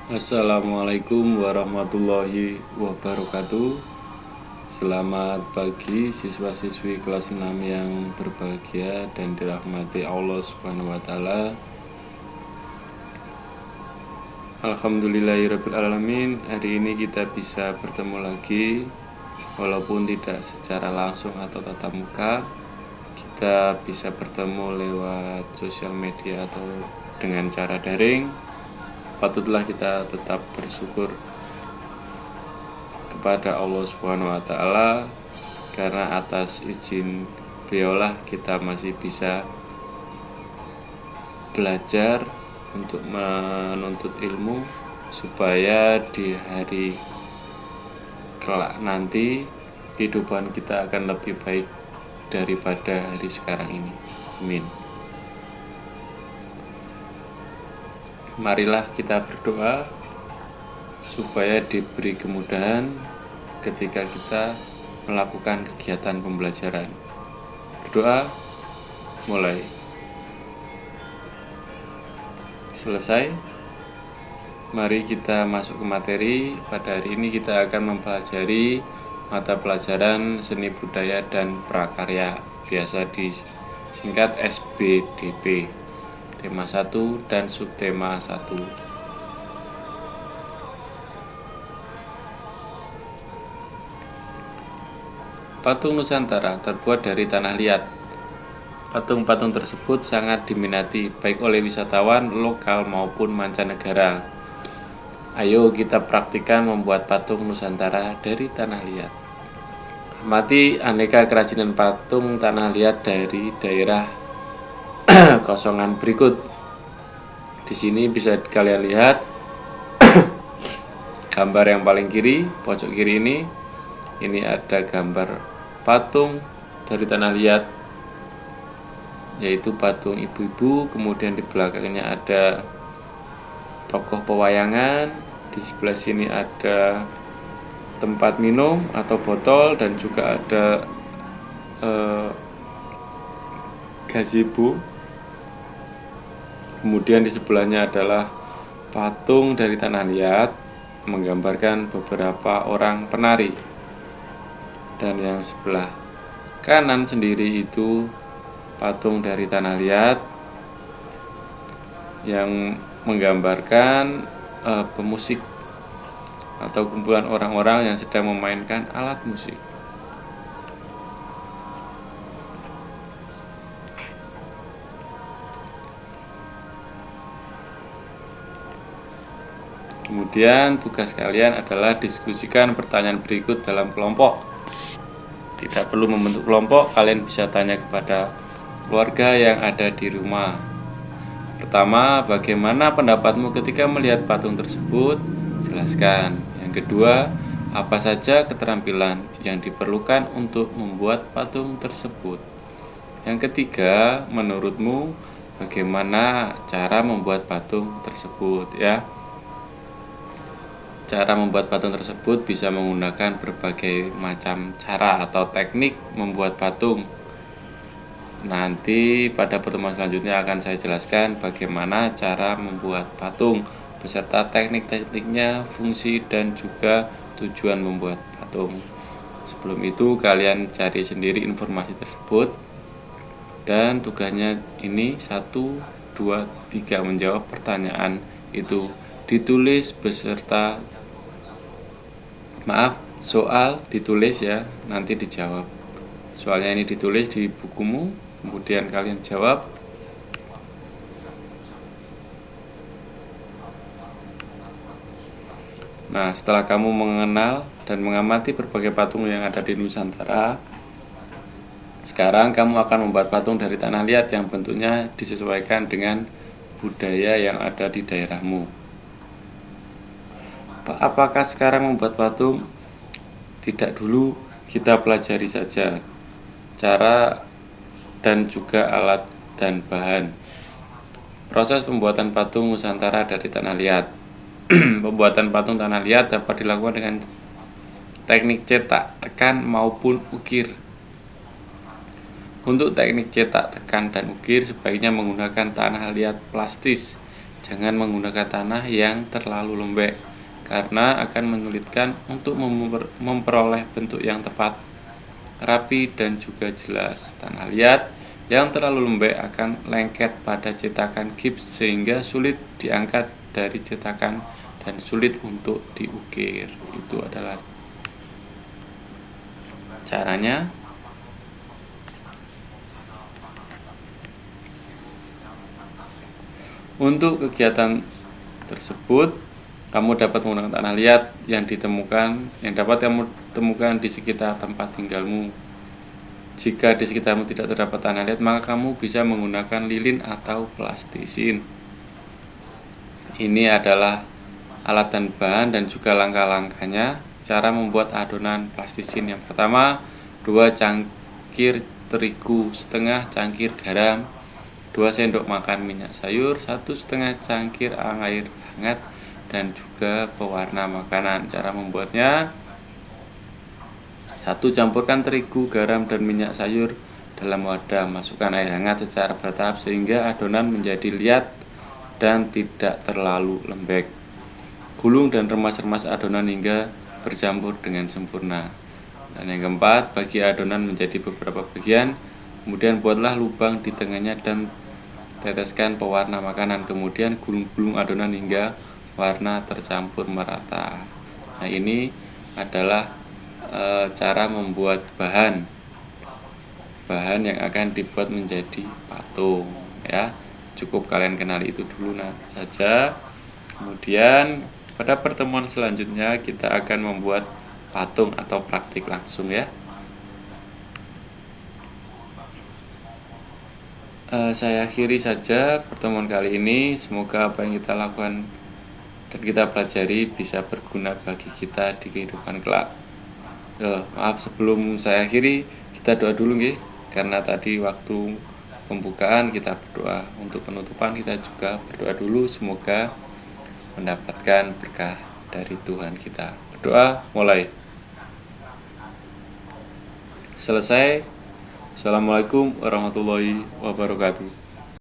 Assalamualaikum warahmatullahi wabarakatuh. Selamat pagi siswa-siswi kelas 6 yang berbahagia dan dirahmati Allah Subhanahu wa taala. Alhamdulillahirabbil Hari ini kita bisa bertemu lagi walaupun tidak secara langsung atau tatap muka. Kita bisa bertemu lewat sosial media atau dengan cara daring. Patutlah kita tetap bersyukur kepada Allah Subhanahu wa taala karena atas izin beliaulah kita masih bisa belajar untuk menuntut ilmu supaya di hari kelak nanti kehidupan kita akan lebih baik daripada hari sekarang ini. Amin. Marilah kita berdoa supaya diberi kemudahan ketika kita melakukan kegiatan pembelajaran. Berdoa, mulai. Selesai. Mari kita masuk ke materi. Pada hari ini kita akan mempelajari mata pelajaran seni budaya dan prakarya, biasa disingkat SBDP. Tema 1 dan subtema 1. Patung Nusantara terbuat dari tanah liat. Patung-patung tersebut sangat diminati baik oleh wisatawan lokal maupun mancanegara. Ayo kita praktikkan membuat patung Nusantara dari tanah liat. Amati aneka kerajinan patung tanah liat dari daerah kosongan berikut. Di sini bisa kalian lihat gambar yang paling kiri, pojok kiri ini ada gambar patung dari tanah liat, yaitu patung ibu-ibu. Kemudian di belakangnya ada tokoh pewayangan. Di sebelah sini ada tempat minum atau botol dan juga ada gazebo. Kemudian di sebelahnya adalah patung dari tanah liat menggambarkan beberapa orang penari. Dan yang sebelah kanan sendiri itu patung dari tanah liat yang menggambarkan pemusik atau kumpulan orang-orang yang sedang memainkan alat musik. Kemudian tugas kalian adalah diskusikan pertanyaan berikut dalam kelompok. Tidak perlu membentuk kelompok, kalian bisa tanya kepada keluarga yang ada di rumah. Pertama, bagaimana pendapatmu ketika melihat patung tersebut? Jelaskan. Yang kedua, apa saja keterampilan yang diperlukan untuk membuat patung tersebut? Yang ketiga, menurutmu bagaimana cara membuat patung tersebut, ya? Cara membuat patung tersebut bisa menggunakan berbagai macam cara atau teknik membuat patung. Nanti pada pertemuan selanjutnya akan saya jelaskan bagaimana cara membuat patung beserta teknik-tekniknya, fungsi dan juga tujuan membuat patung. Sebelum itu kalian cari sendiri informasi tersebut. Dan tugasnya ini 1, 2, 3 menjawab pertanyaan itu. Ditulis beserta soal ditulis ya, nanti dijawab. Soalnya ini ditulis di bukumu, kemudian kalian jawab. Nah, setelah kamu mengenal dan mengamati berbagai patung yang ada di Nusantara, sekarang kamu akan membuat patung dari tanah liat yang bentuknya disesuaikan dengan budaya yang ada di daerahmu. Apakah sekarang membuat patung? Tidak, dulu kita pelajari saja cara dan juga alat dan bahan. Proses pembuatan patung Nusantara dari tanah liat. Pembuatan patung tanah liat dapat dilakukan dengan teknik cetak, tekan maupun ukir. Untuk teknik cetak, tekan, dan ukir sebaiknya menggunakan tanah liat plastis. Jangan menggunakan tanah yang terlalu lembek, karena akan menyulitkan untuk memperoleh bentuk yang tepat, rapi, dan juga jelas. Tanah liat yang terlalu lembek akan lengket pada cetakan gips sehingga sulit diangkat dari cetakan dan sulit untuk diukir. Itu adalah caranya. Untuk kegiatan tersebut, kamu dapat menggunakan tanah liat yang dapat kamu temukan di sekitar tempat tinggalmu. Jika di sekitarmu tidak terdapat tanah liat, maka kamu bisa menggunakan lilin atau plastisin. Ini adalah alat dan bahan dan juga langkah-langkahnya. Cara membuat adonan plastisin: yang pertama, 2 cangkir terigu, setengah cangkir garam, 2 sendok makan minyak sayur, 1,5 cangkir air hangat, dan juga pewarna makanan. Cara membuatnya: 1. Campurkan terigu, garam, dan minyak sayur dalam wadah. Masukkan air hangat secara bertahap sehingga adonan menjadi liat dan tidak terlalu lembek. Gulung dan remas-remas adonan hingga bercampur dengan sempurna. Dan yang keempat, bagi adonan menjadi beberapa bagian. Kemudian buatlah lubang di tengahnya dan teteskan pewarna makanan. Kemudian gulung-gulung adonan hingga warna tercampur merata. Nah, ini adalah cara membuat bahan yang akan dibuat menjadi patung, ya. Cukup kalian kenali itu dulu saja. Kemudian pada pertemuan selanjutnya kita akan membuat patung atau praktik langsung, ya. Saya akhiri saja pertemuan kali ini. Semoga apa yang kita lakukan dan kita pelajari bisa berguna bagi kita di kehidupan kelak. Maaf, sebelum saya akhiri, kita doa dulu nggih, karena tadi waktu pembukaan kita berdoa. Untuk penutupan kita juga berdoa dulu, semoga mendapatkan berkah dari Tuhan kita. Berdoa mulai. Selesai. Assalamualaikum warahmatullahi wabarakatuh.